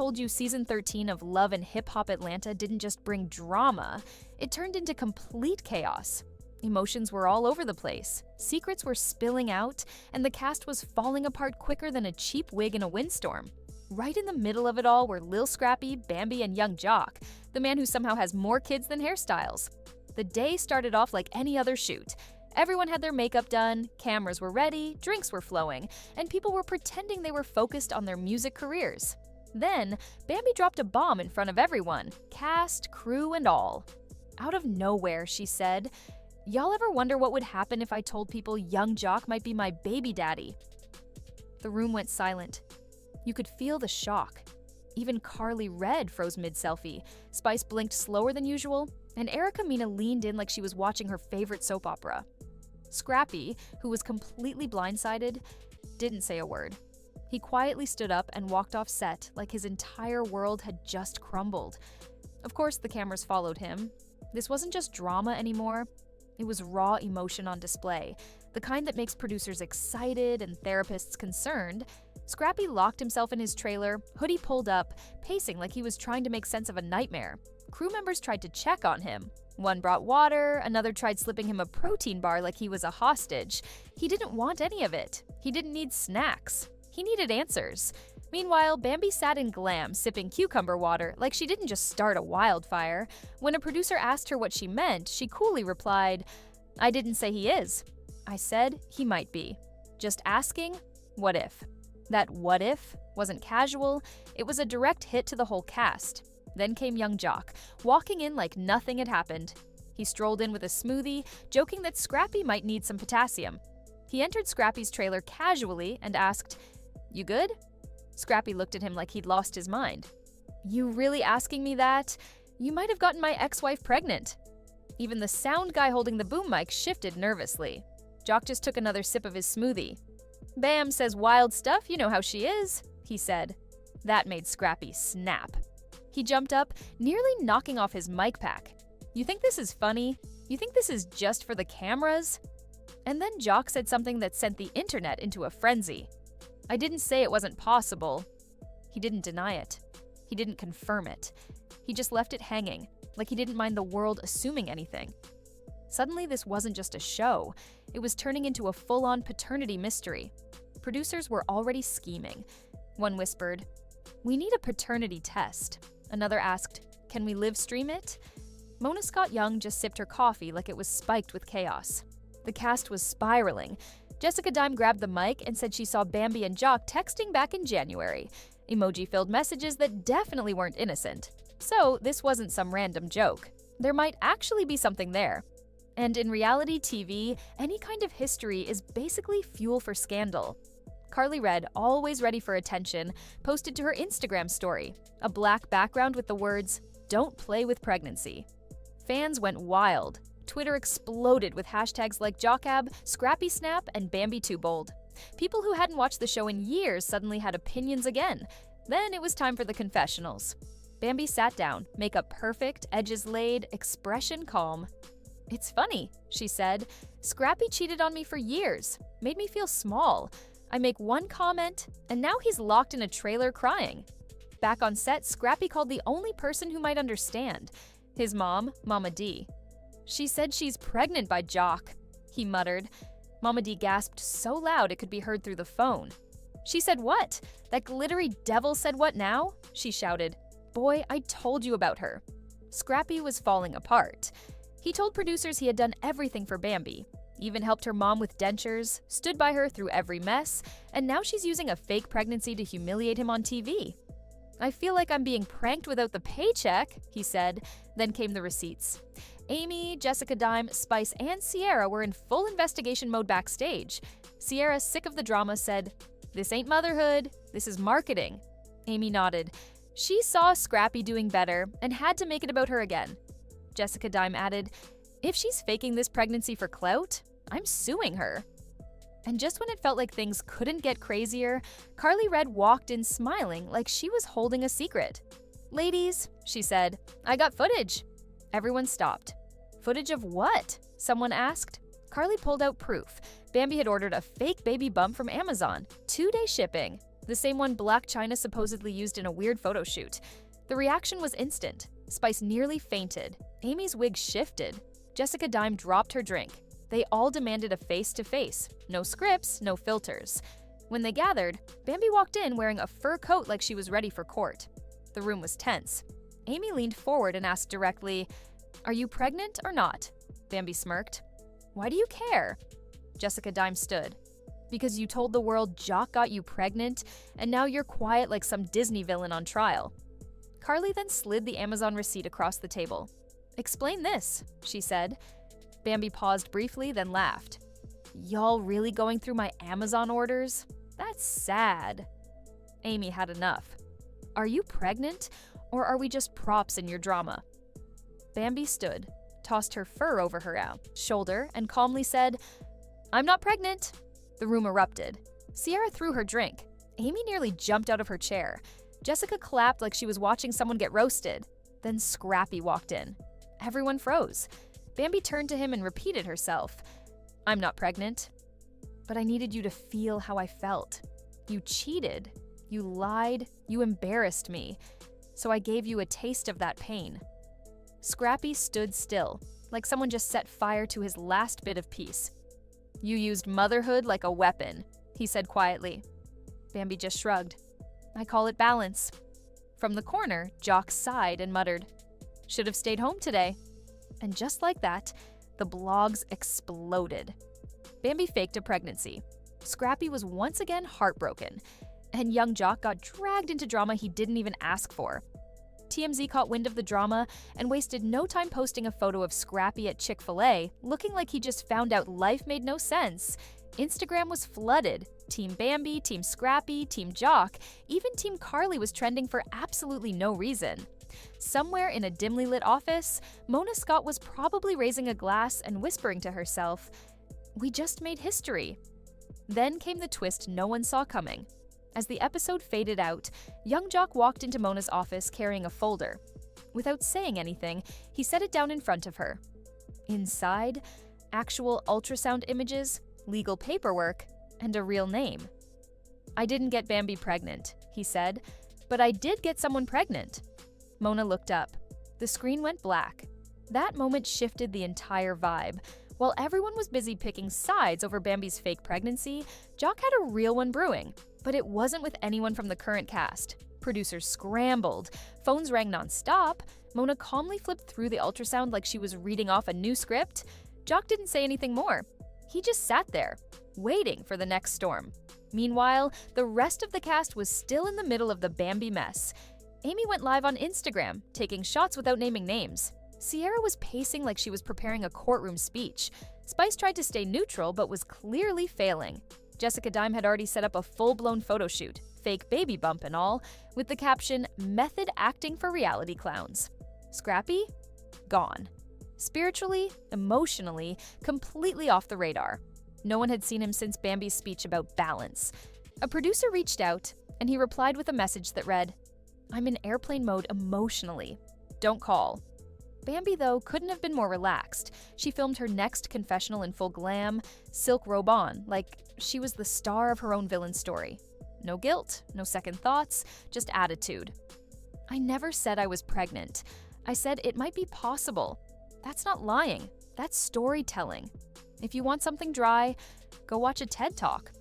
told you season 13 of Love and Hip Hop Atlanta didn't just bring drama, it turned into complete chaos. Emotions were all over the place, secrets were spilling out, and the cast was falling apart quicker than a cheap wig in a windstorm. Right in the middle of it all were Lil Scrappy, Bambi, and Young Jock, the man who somehow has more kids than hairstyles. The day started off like any other shoot. Everyone had their makeup done, cameras were ready, drinks were flowing, and people were pretending they were focused on their music careers. Then, Bambi dropped a bomb in front of everyone, cast, crew, and all. Out of nowhere, she said, "Y'all ever wonder what would happen if I told people Young Jock might be my baby daddy?" The room went silent. You could feel the shock. Even Carly Red froze mid-selfie, Spice blinked slower than usual, and Erica Mena leaned in like she was watching her favorite soap opera. Scrappy, who was completely blindsided, didn't say a word. He quietly stood up and walked off set like his entire world had just crumbled. Of course, the cameras followed him. This wasn't just drama anymore. It was raw emotion on display, the kind that makes producers excited and therapists concerned. Scrappy locked himself in his trailer, hoodie pulled up, pacing like he was trying to make sense of a nightmare. Crew members tried to check on him. One brought water, another tried slipping him a protein bar like he was a hostage. He didn't want any of it. He didn't need snacks. He needed answers. Meanwhile, Bambi sat in glam, sipping cucumber water like she didn't just start a wildfire. When a producer asked her what she meant, she coolly replied, "I didn't say he is. I said he might be. Just asking, what if?" That what if wasn't casual, it was a direct hit to the whole cast. Then came Young Jock, walking in like nothing had happened. He strolled in with a smoothie, joking that Scrappy might need some potassium. He entered Scrappy's trailer casually and asked, "You good?" Scrappy looked at him like he'd lost his mind. "You really asking me that? You might have gotten my ex-wife pregnant." Even the sound guy holding the boom mic shifted nervously. Jock just took another sip of his smoothie. "Bam says wild stuff, you know how she is," he said. That made Scrappy snap. He jumped up, nearly knocking off his mic pack. "You think this is funny? You think this is just for the cameras?" And then Jock said something that sent the internet into a frenzy. "I didn't say it wasn't possible." He didn't deny it. He didn't confirm it. He just left it hanging, like he didn't mind the world assuming anything. Suddenly, this wasn't just a show. It was turning into a full-on paternity mystery. Producers were already scheming. One whispered, "We need a paternity test." Another asked, "Can we live stream it?" Mona Scott Young just sipped her coffee like it was spiked with chaos. The cast was spiraling. Jessica Dime grabbed the mic and said she saw Bambi and Jock texting back in January. Emoji-filled messages that definitely weren't innocent. So this wasn't some random joke. There might actually be something there. And in reality TV, any kind of history is basically fuel for scandal. Carly Red, always ready for attention, posted to her Instagram story, a black background with the words, "Don't play with pregnancy." Fans went wild. Twitter exploded with hashtags like Jockab, Scrappy Snap, and Bambi Too Bold. People who hadn't watched the show in years suddenly had opinions again. Then it was time for the confessionals. Bambi sat down, makeup perfect, edges laid, expression calm. "It's funny," she said. "Scrappy cheated on me for years, made me feel small. I make one comment, and now he's locked in a trailer crying." Back on set, Scrappy called the only person who might understand, his mom, Mama D. "She said she's pregnant by Jock," he muttered. Mama D gasped so loud it could be heard through the phone. "She said what? That glittery devil said what now?" she shouted. "Boy, I told you about her." Scrappy was falling apart. He told producers he had done everything for Bambi, even helped her mom with dentures, stood by her through every mess, and now she's using a fake pregnancy to humiliate him on TV. "I feel like I'm being pranked without the paycheck," he said. Then came the receipts. Amy, Jessica Dime, Spice, and Sierra were in full investigation mode backstage. Sierra, sick of the drama, said, "This ain't motherhood, this is marketing." Amy nodded. She saw Scrappy doing better and had to make it about her again. Jessica Dime added, "If she's faking this pregnancy for clout, I'm suing her." And just when it felt like things couldn't get crazier, Carly Red walked in smiling like she was holding a secret. "Ladies," she said, "I got footage." Everyone stopped. "Footage of what?" someone asked. Carly pulled out proof. Bambi had ordered a fake baby bump from Amazon, 2-day shipping. the same one Black China supposedly used in a weird photo shoot. The reaction was instant. Spice nearly fainted. Amy's wig shifted. Jessica Dime dropped her drink. They all demanded a face-to-face. No scripts, no filters. When they gathered, Bambi walked in wearing a fur coat like she was ready for court. The room was tense. Amy leaned forward and asked directly, "Are you pregnant or not?" Bambi smirked. "Why do you care?" Jessica Dime stood. "Because you told the world Jock got you pregnant, and now you're quiet like some Disney villain on trial." Carly then slid the Amazon receipt across the table. "Explain this," she said. Bambi paused briefly, then laughed. "Y'all really going through my Amazon orders? That's sad." Amy had enough. "Are you pregnant, or are we just props in your drama?" Bambi stood, tossed her fur over her shoulder, and calmly said, "I'm not pregnant." The room erupted. Sierra threw her drink. Amy nearly jumped out of her chair. Jessica clapped like she was watching someone get roasted. Then Scrappy walked in. Everyone froze. Bambi turned to him and repeated herself. "I'm not pregnant. But I needed you to feel how I felt. You cheated. You lied. You embarrassed me. So I gave you a taste of that pain." Scrappy stood still, like someone just set fire to his last bit of peace. "You used motherhood like a weapon," he said quietly. Bambi just shrugged. "I call it balance." From the corner, Jock sighed and muttered, "Should have stayed home today." And just like that, the blogs exploded. Bambi faked a pregnancy. Scrappy was once again heartbroken. And young Jock got dragged into drama he didn't even ask for. TMZ caught wind of the drama and wasted no time posting a photo of Scrappy at Chick-fil-A, looking like he just found out life made no sense. Instagram was flooded. Team Bambi, Team Scrappy, Team Jock, even Team Carly was trending for absolutely no reason. Somewhere in a dimly lit office, Mona Scott was probably raising a glass and whispering to herself, "We just made history." Then came the twist no one saw coming. As the episode faded out, young Jock walked into Mona's office carrying a folder. Without saying anything, he set it down in front of her. Inside, actual ultrasound images, legal paperwork, and a real name. "I didn't get Bambi pregnant," he said, "but I did get someone pregnant." Mona looked up. The screen went black. That moment shifted the entire vibe. While everyone was busy picking sides over Bambi's fake pregnancy, Jock had a real one brewing. But it wasn't with anyone from the current cast. Producers scrambled. Phones rang nonstop. Mona calmly flipped through the ultrasound like she was reading off a new script. Jock didn't say anything more. He just sat there, waiting for the next storm. Meanwhile, the rest of the cast was still in the middle of the Bambi mess. Amy went live on Instagram, taking shots without naming names. Sierra was pacing like she was preparing a courtroom speech. Spice tried to stay neutral but was clearly failing. Jessica Dime had already set up a full-blown photo shoot, fake baby bump and all, with the caption, "Method acting for reality clowns." Scrappy? Gone. Spiritually, emotionally, completely off the radar. No one had seen him since Bambi's speech about balance. A producer reached out, and he replied with a message that read, "I'm in airplane mode emotionally. Don't call." Bambi, though, couldn't have been more relaxed. She filmed her next confessional in full glam, silk robe on, like she was the star of her own villain story. No guilt, no second thoughts, just attitude. "I never said I was pregnant. I said it might be possible. That's not lying. That's storytelling. If you want something dry, go watch a TED Talk."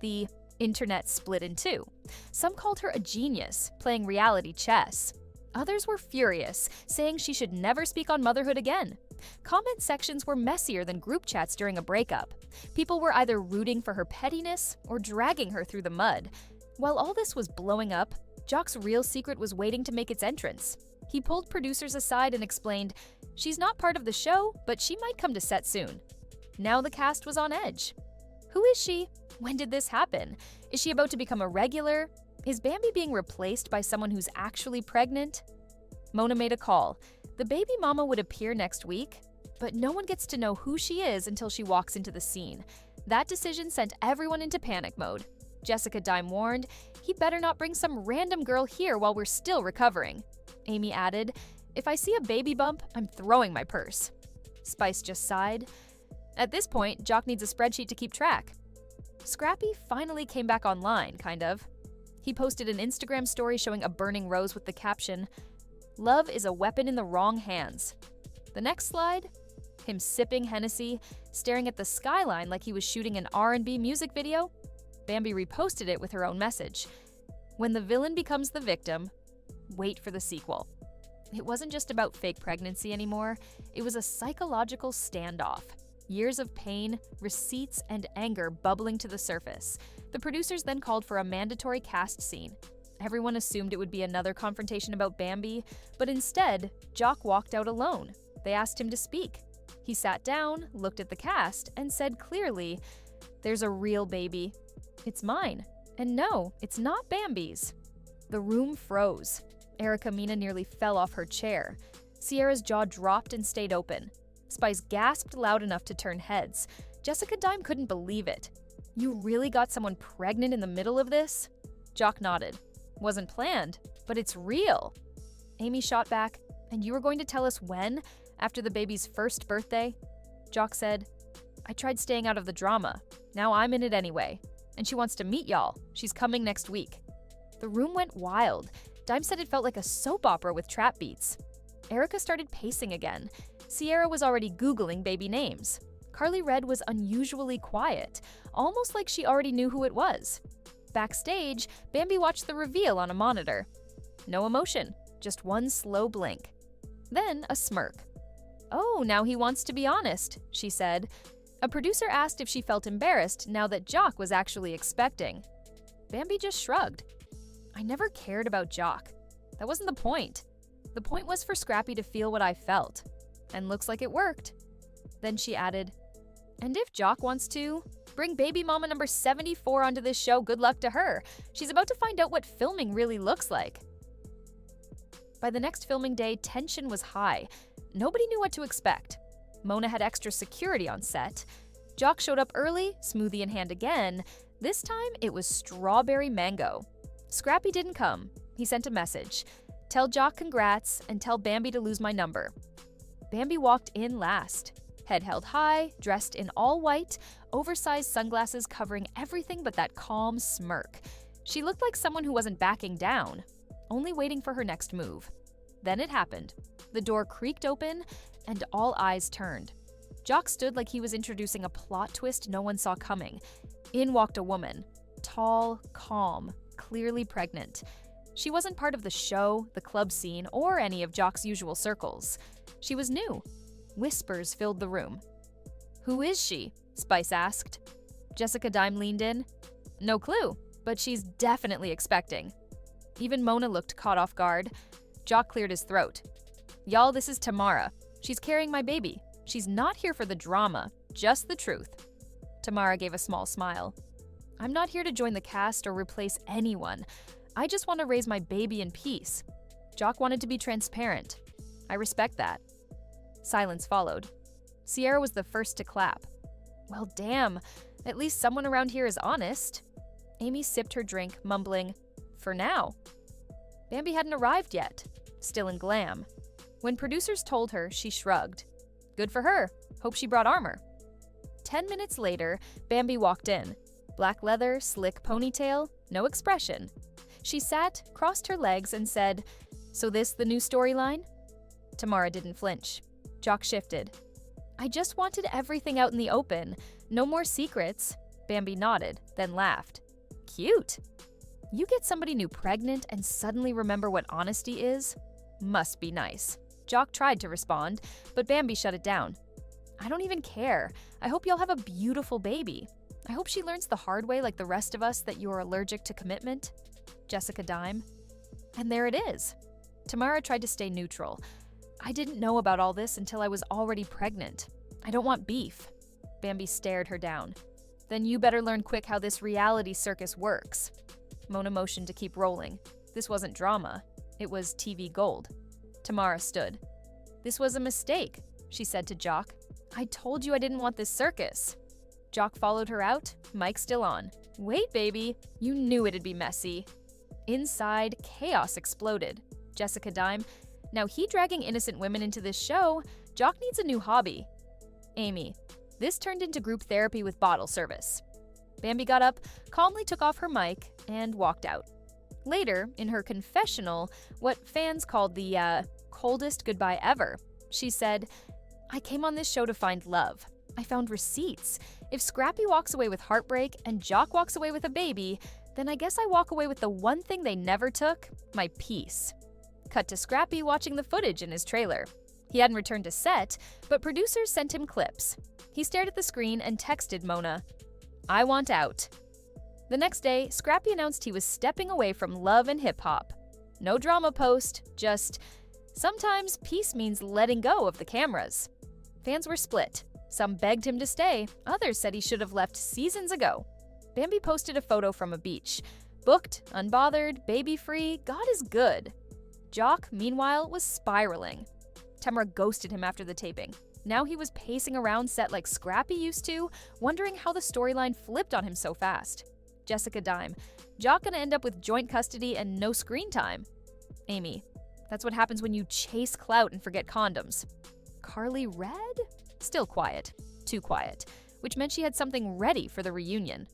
The internet split in two. Some called her a genius, playing reality chess. Others were furious, saying she should never speak on motherhood again. Comment sections were messier than group chats during a breakup. People were either rooting for her pettiness or dragging her through the mud. While all this was blowing up, Jock's real secret was waiting to make its entrance. He pulled producers aside and explained, "She's not part of the show, but she might come to set soon." Now the cast was on edge. Who is she? When did this happen? Is she about to become a regular? Is Bambi being replaced by someone who's actually pregnant? Mona made a call. The baby mama would appear next week, but no one gets to know who she is until she walks into the scene. That decision sent everyone into panic mode. Jessica Dime warned, "He better not bring some random girl here while we're still recovering." Amy added, "If I see a baby bump, I'm throwing my purse." Spice just sighed. At this point, Jock needs a spreadsheet to keep track. Scrappy finally came back online, kind of. He posted an Instagram story showing a burning rose with the caption, "Love is a weapon in the wrong hands." The next slide, him sipping Hennessy, staring at the skyline like he was shooting an R&B music video. Bambi reposted it with her own message. When the villain becomes the victim, wait for the sequel. It wasn't just about fake pregnancy anymore, it was a psychological standoff. Years of pain, receipts, and anger bubbling to the surface. The producers then called for a mandatory cast scene. Everyone assumed it would be another confrontation about Bambi, but instead, Jock walked out alone. They asked him to speak. He sat down, looked at the cast, and said clearly, "There's a real baby. It's mine. And no, it's not Bambi's." The room froze. Erica Mena nearly fell off her chair. Sierra's jaw dropped and stayed open. Spice gasped loud enough to turn heads. Jessica Dime couldn't believe it. "You really got someone pregnant in the middle of this?" Jock nodded. "Wasn't planned, but it's real." Amy shot back, "And you were going to tell us when? After the baby's first birthday?" Jock said, "I tried staying out of the drama. Now I'm in it anyway. And she wants to meet y'all. She's coming next week." The room went wild. Dime said it felt like a soap opera with trap beats. Erica started pacing again. Sierra was already Googling baby names. Carly Red was unusually quiet, almost like she already knew who it was. Backstage, Bambi watched the reveal on a monitor. No emotion, just one slow blink. Then a smirk. "Oh, now he wants to be honest," she said. A producer asked if she felt embarrassed now that Jock was actually expecting. Bambi just shrugged. "I never cared about Jock. That wasn't the point. The point was for Scrappy to feel what I felt. And looks like it worked." Then she added, "And if Jock wants to, bring baby mama number 74 onto this show, good luck to her. She's about to find out what filming really looks like." By the next filming day, tension was high. Nobody knew what to expect. Mona had extra security on set. Jock showed up early, smoothie in hand again. This time, it was strawberry mango. Scrappy didn't come. He sent a message. "Tell Jock congrats and tell Bambi to lose my number." Bambi walked in last. Head held high, dressed in all white, oversized sunglasses covering everything but that calm smirk. She looked like someone who wasn't backing down, only waiting for her next move. Then it happened. The door creaked open, and all eyes turned. Jock stood like he was introducing a plot twist no one saw coming. In walked a woman. Tall, calm, clearly pregnant. She wasn't part of the show, the club scene, or any of Jock's usual circles. She was new. Whispers filled the room. "Who is she?" Spice asked. Jessica Dime leaned in. "No clue, but she's definitely expecting." Even Mona looked caught off guard. Jock cleared his throat. "Y'all, this is Tamara. She's carrying my baby. She's not here for the drama, just the truth." Tamara gave a small smile. "I'm not here to join the cast or replace anyone. I just want to raise my baby in peace." Jock wanted to be transparent. "I respect that." Silence followed. Sierra was the first to clap. "Well, damn. At least someone around here is honest." Amy sipped her drink, mumbling, "For now." Bambi hadn't arrived yet, still in glam. When producers told her, she shrugged. Good for her. Hope she brought armor. 10 minutes later, Bambi walked in. Black leather, slick ponytail, no expression. She sat, crossed her legs, and said, "So this the new storyline?" Tamara didn't flinch. Jock shifted. "I just wanted everything out in the open. No more secrets." Bambi nodded, then laughed. "Cute. You get somebody new pregnant and suddenly remember what honesty is? Must be nice." Jock tried to respond, but Bambi shut it down. "I don't even care. I hope you'll have a beautiful baby. I hope she learns the hard way like the rest of us that you're allergic to commitment." Jessica Dime. And there it is. Tamara tried to stay neutral. "I didn't know about all this until I was already pregnant. I don't want beef." Bambi stared her down. "Then you better learn quick how this reality circus works." Mona motioned to keep rolling. This wasn't drama. It was TV gold. Tamara stood. "This was a mistake," she said to Jock. "I told you I didn't want this circus." Jock followed her out, mic still on. "Wait, baby. You knew it'd be messy." Inside, chaos exploded. Jessica Dime. "Now he dragging innocent women into this show. Jock needs a new hobby." Amy. "This turned into group therapy with bottle service." Bambi got up, calmly took off her mic, and walked out. Later, in her confessional, what fans called the coldest goodbye ever, she said, "I came on this show to find love. I found receipts. If Scrappy walks away with heartbreak and Jock walks away with a baby, then I guess I walk away with the one thing they never took, my peace." Cut to Scrappy watching the footage in his trailer. He hadn't returned to set, but producers sent him clips. He stared at the screen and texted Mona, "I want out." The next day, Scrappy announced he was stepping away from love and hip-hop. No drama post, just, sometimes peace means letting go of the cameras. Fans were split. Some begged him to stay, others said he should have left seasons ago. Bambi posted a photo from a beach. Booked, unbothered, baby-free, God is good. Jock, meanwhile, was spiraling. Tamara ghosted him after the taping. Now he was pacing around set like Scrappy used to, wondering how the storyline flipped on him so fast. Jessica Dime, Jock gonna end up with joint custody and no screen time. Amy, that's what happens when you chase clout and forget condoms. Carly Red? Still quiet. Too quiet. Which meant she had something ready for the reunion.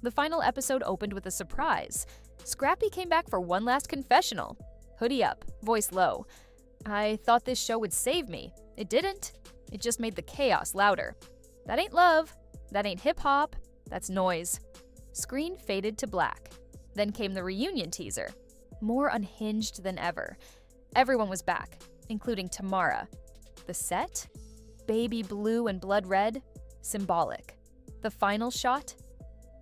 The final episode opened with a surprise. Scrappy came back for one last confessional. Hoodie up, voice low. "I thought this show would save me. It didn't. It just made the chaos louder. That ain't love. That ain't hip-hop. That's noise." Screen faded to black. Then came the reunion teaser. More unhinged than ever. Everyone was back, including Tamara. The set? Baby blue and blood red? Symbolic. The final shot?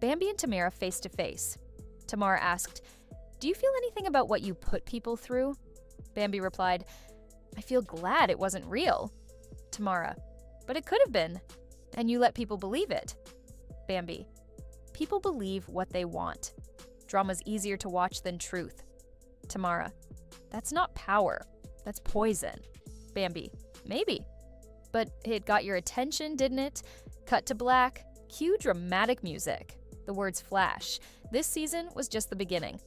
Bambi and Tamara face to face. Tamara asked, "Do you feel anything about what you put people through?" Bambi replied, "I feel glad it wasn't real." Tamara, "But it could have been. And you let people believe it." Bambi, "People believe what they want. Drama's easier to watch than truth." Tamara, "That's not power. That's poison." Bambi, "Maybe. But it got your attention, didn't it?" Cut to black. Cue dramatic music. The words flash. This season was just the beginning.